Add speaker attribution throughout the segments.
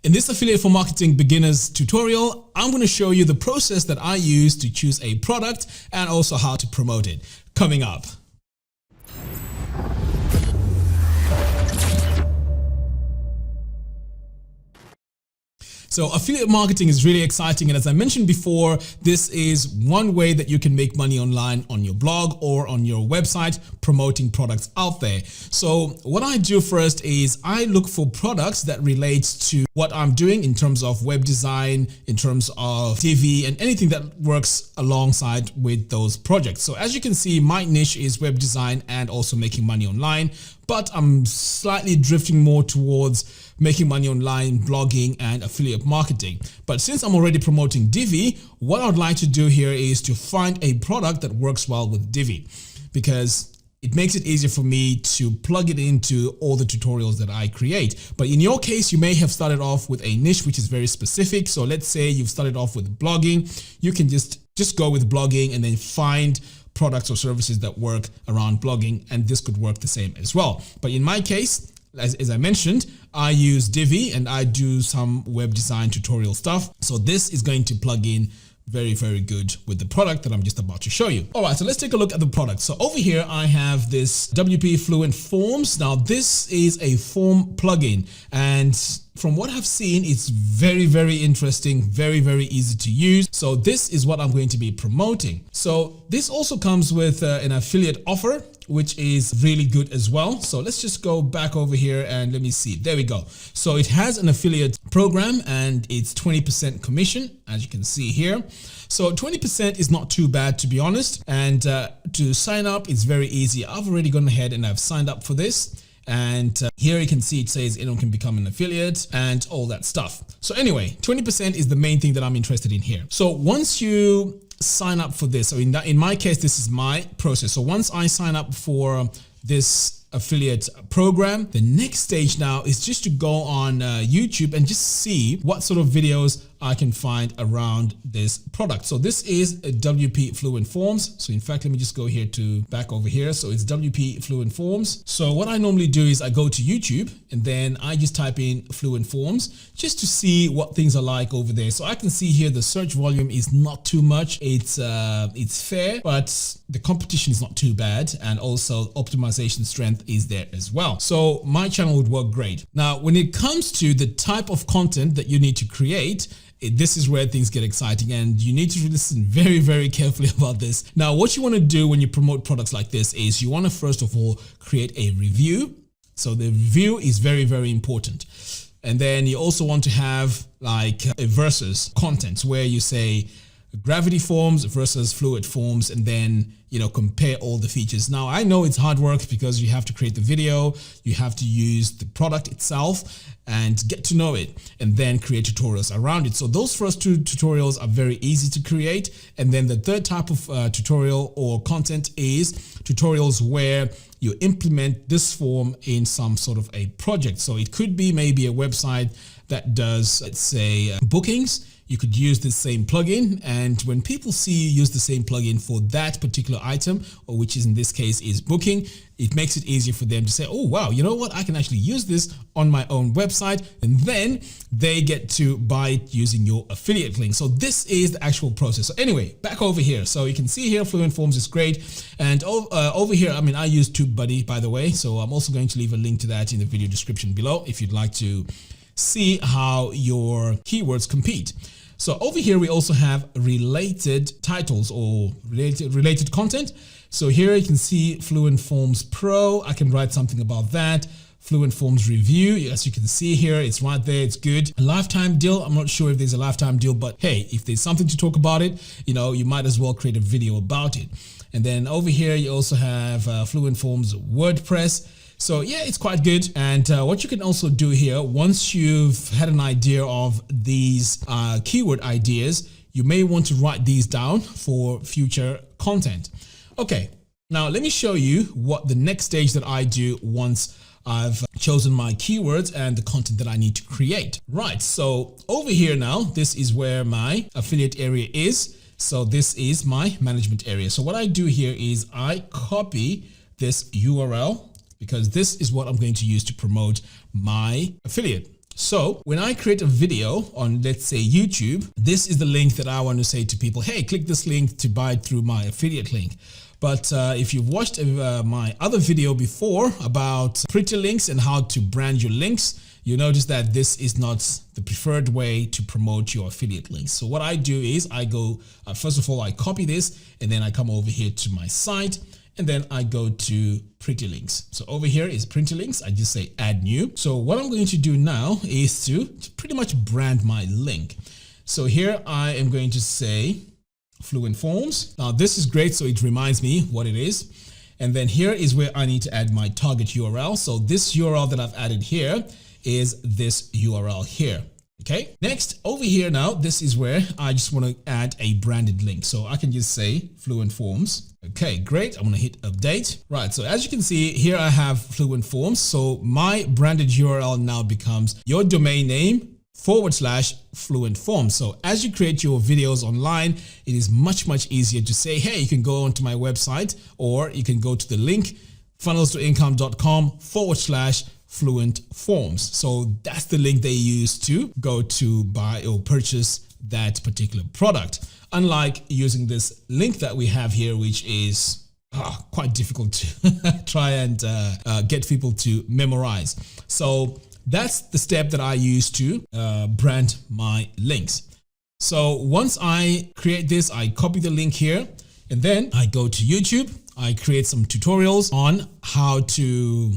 Speaker 1: In this affiliate for marketing beginners tutorial, I'm going to show you the process that I use to choose a product and also how to promote it. Coming up. So affiliate marketing is really exciting, and as I mentioned before, this is one way that you can make money online on your blog or on your website promoting products out there. So what I do first is I look for products that relate to what I'm doing in terms of web design, in terms of Divi, and anything that works alongside with those projects. So as you can see, my niche is web design and also making money online, but I'm slightly drifting more towards making money online, blogging, and affiliate marketing. But since I'm already promoting Divi, what I'd like to do here is to find a product that works well with Divi, because it makes it easier for me to plug it into all the tutorials that I create. But in your case, you may have started off with a niche which is very specific. So let's say you've started off with blogging. You can just go with blogging and then find products or services that work around blogging, and this could work the same as well. But in my case, as I mentioned, I use Divi and I do some web design tutorial stuff. So this is going to plug in very, very good with the product that I'm just about to show you. All right, so let's take a look at the product. So over here, I have this WP Fluent Forms. Now this is a form plugin, and from what I've seen, it's very, very interesting, very, very easy to use. So this is what I'm going to be promoting. So this also comes with an affiliate offer, which is really good as well. So let's just go back over here and let me see. There we go. So it has an affiliate program and it's 20% commission, as you can see here. So 20% is not too bad, to be honest. And to sign up, it's very easy. I've already gone ahead and I've signed up for this. And here you can see it says anyone can become an affiliate and all that stuff. So anyway, 20% is the main thing that I'm interested in here. So once you sign up for this, so in my case, this is my process. So once I sign up for this affiliate program, the next stage now is just to go on YouTube and just see what sort of videos I can find around this product. So this is a WP Fluent Forms. So in fact, let me just go here to back over here. So it's WP Fluent Forms. So what I normally do is I go to YouTube and then I just type in Fluent Forms just to see what things are like over there. So I can see here the search volume is not too much. It's fair, but the competition is not too bad, and also optimization strength is there as well. So my channel would work great. Now, when it comes to the type of content that you need to create, this is where things get exciting, and you need to listen very, very carefully about this. Now, what you want to do when you promote products like this is you want to first of all create a review. So the review is very, very important. And then you also want to have like a versus content where you say Gravity Forms versus Fluent Forms, and then compare all the features. Now I know it's hard work because you have to create the video, you have to use the product itself and get to know it, and then create tutorials around it. So those first two tutorials are very easy to create, and then the third type of tutorial or content is tutorials where you implement this form in some sort of a project. So it could be maybe a website that does, let's say, bookings. You could use the same plugin, and when people see you use the same plugin for that particular item, or which is in this case is booking, it makes it easier for them to say, oh wow, you know what, I can actually use this on my own website, and then they get to buy it using your affiliate link. So this is the actual process. So anyway, back over here. So you can see here Fluent Forms is great, and over here, I use TubeBuddy, by the way. So I'm also going to leave a link to that in the video description below if you'd like to see how your keywords compete. So over here, we also have related titles or related content. So here you can see Fluent Forms Pro. I can write something about that. Fluent Forms Review, as you can see here, it's right there, it's good. A lifetime deal, I'm not sure if there's a lifetime deal, but hey, if there's something to talk about it, you might as well create a video about it. And then over here, you also have Fluent Forms WordPress. So yeah, it's quite good. And what you can also do here, once you've had an idea of these keyword ideas, you may want to write these down for future content. Okay, now let me show you what the next stage that I do once I've chosen my keywords and the content that I need to create. Right, so over here now, this is where my affiliate area is. So this is my management area. So what I do here is I copy this URL, because this is what I'm going to use to promote my affiliate. So when I create a video on, let's say, YouTube, this is the link that I want to say to people, hey, click this link to buy it through my affiliate link. But if you've watched my other video before about pretty links and how to brand your links, you notice that this is not the preferred way to promote your affiliate links. So what I do is I go, first of all, I copy this and then I come over here to my site and then I go to pretty links. So over here is pretty links. I just say add new. So what I'm going to do now is to pretty much brand my link. So here I am going to say Fluent Forms. Now this is great. So it reminds me what it is. And then here is where I need to add my target URL. So this URL that I've added here is this URL here. Okay. Next over here now, this is where I just want to add a branded link. So I can just say Fluent Forms. Okay, great. I'm going to hit update. Right. So as you can see here, I have Fluent Forms. So my branded URL now becomes your domain name /Fluent Forms. So as you create your videos online, it is much easier to say, hey, you can go onto my website, or you can go to the link funnelstoincome.com /Fluent Forms. So that's the link they use to go to buy or purchase that particular product. Unlike using this link that we have here, which is quite difficult to try and get people to memorize. So that's the step that I use to brand my links. So once I create this, I copy the link here and then I go to YouTube. I create some tutorials on how to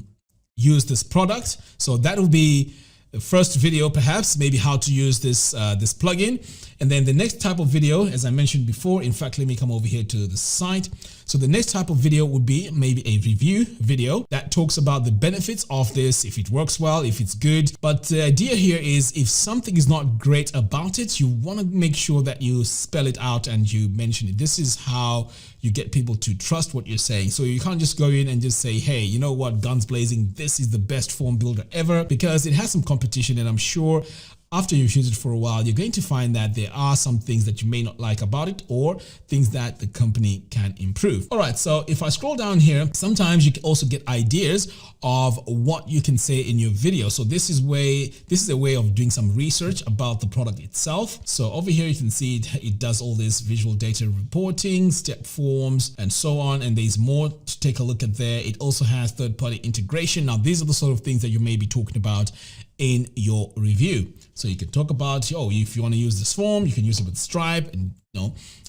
Speaker 1: use this product. So that will be the first video, perhaps, maybe how to use this this plugin. And then the next type of video, as I mentioned before, in fact, let me come over here to the site. So the next type of video would be maybe a review video that talks about the benefits of this, if it works well, if it's good. But the idea here is if something is not great about it, you want to make sure that you spell it out and you mention it. This is how you get people to trust what you're saying. So you can't just go in and just say, hey, you know what, guns blazing, this is the best form builder ever, because it has some competition, and I'm sure after you've used it for a while, you're going to find that there are some things that you may not like about it, or things that the company can improve. All right, so if I scroll down here, sometimes you can also get ideas of what you can say in your video. So this is a way of doing some research about the product itself. So over here, you can see it does all this visual data reporting, step forms, and so on. And there's more to take a look at there. It also has third-party integration. Now, these are the sort of things that you may be talking about in your review. So you can talk about, if you want to use this form, you can use it with Stripe and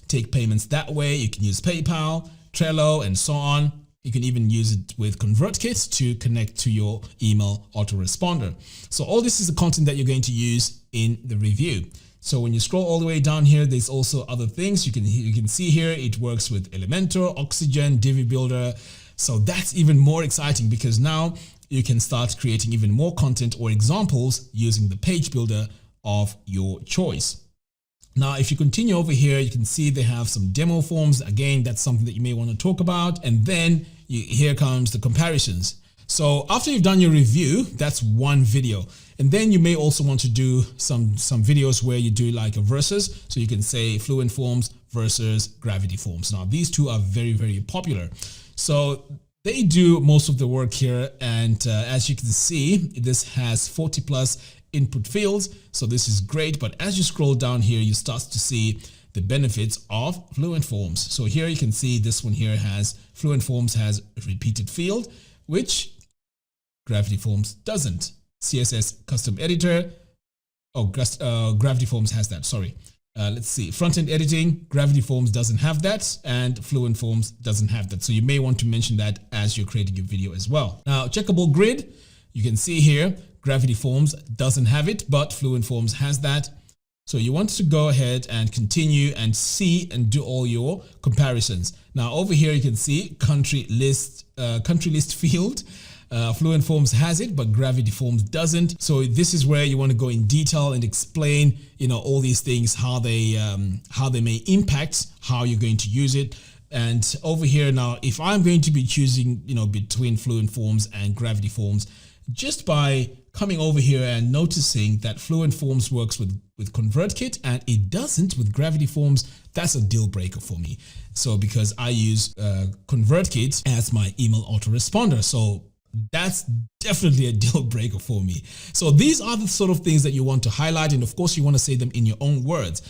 Speaker 1: take payments that way. You can use PayPal, Trello, and so on. You can even use it with ConvertKit to connect to your email autoresponder. So all this is the content that you're going to use in the review. So when you scroll all the way down here, there's also other things. You can see here it works with Elementor, Oxygen, Divi Builder. So that's even more exciting, because now you can start creating even more content or examples using the page builder of your choice. Now, if you continue over here, you can see they have some demo forms. Again, that's something that you may want to talk about. And then here comes the comparisons. So after you've done your review, that's one video. And then you may also want to do some videos where you do like a versus. So you can say Fluent Forms versus Gravity Forms. Now, these two are very popular. So they do most of the work here, and as you can see, this has 40+ input fields, so this is great. But as you scroll down here, you start to see the benefits of Fluent Forms. So here you can see this one here has Fluent Forms has a repeated field, which Gravity Forms doesn't. CSS custom editor, Gravity Forms has that, sorry. Let's see, front-end editing, Gravity Forms doesn't have that, and Fluent Forms doesn't have that. So you may want to mention that as you're creating your video as well. Now, checkable grid, you can see here, Gravity Forms doesn't have it, but Fluent Forms has that. So you want to go ahead and continue and see and do all your comparisons. Now, over here, you can see country list field. Fluent Forms has it, but Gravity Forms doesn't. So this is where you want to go in detail and explain, all these things, how they may impact how you're going to use it. And over here now, if I'm going to be choosing, between Fluent Forms and Gravity Forms, just by coming over here and noticing that Fluent Forms works with ConvertKit and it doesn't with Gravity Forms, that's a deal breaker for me. So because I use ConvertKit as my email autoresponder. So That's definitely a deal breaker for me. So these are the sort of things that you want to highlight, and of course you want to say them in your own words.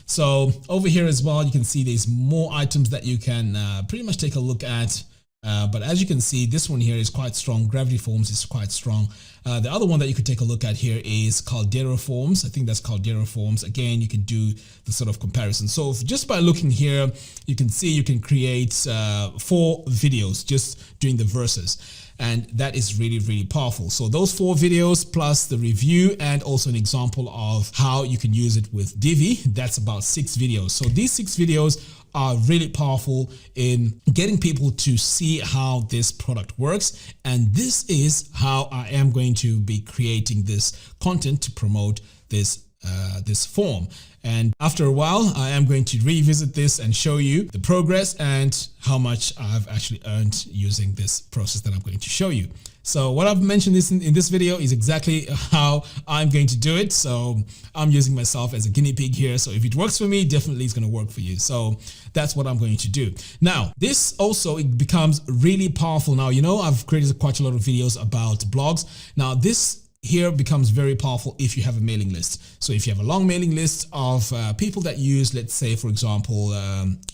Speaker 1: So over here as well, you can see there's more items that you can pretty much take a look at. But as you can see, this one here is quite strong. Gravity Forms is quite strong. The other one that you could take a look at here is Caldera Forms. I think that's Caldera Forms. Again, you can do the sort of comparison. So just by looking here, you can see you can create 4 videos just doing the verses. And that is really, really powerful. So those 4 videos plus the review and also an example of how you can use it with Divi, that's about 6 videos. So these 6 videos are really powerful in getting people to see how this product works. And this is how I am going to be creating this content to promote this form. And after a while, I am going to revisit this and show you the progress and how much I've actually earned using this process that I'm going to show you. So what I've mentioned in this video is exactly how I'm going to do it. So I'm using myself as a guinea pig here. So if it works for me, definitely it's going to work for you. So that's what I'm going to do. Now, this also, it becomes really powerful. Now, you know, I've created quite a lot of videos about blogs. Now, this here becomes very powerful if you have a mailing list. So if you have a long mailing list of people that use, let's say, for example,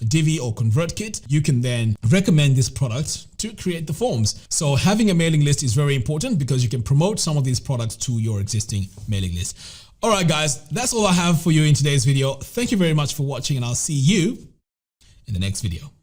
Speaker 1: Divi or ConvertKit, you can then recommend this product to create the forms. So having a mailing list is very important because you can promote some of these products to your existing mailing list. All right, guys, that's all I have for you in today's video. Thank you very much for watching, and I'll see you in the next video.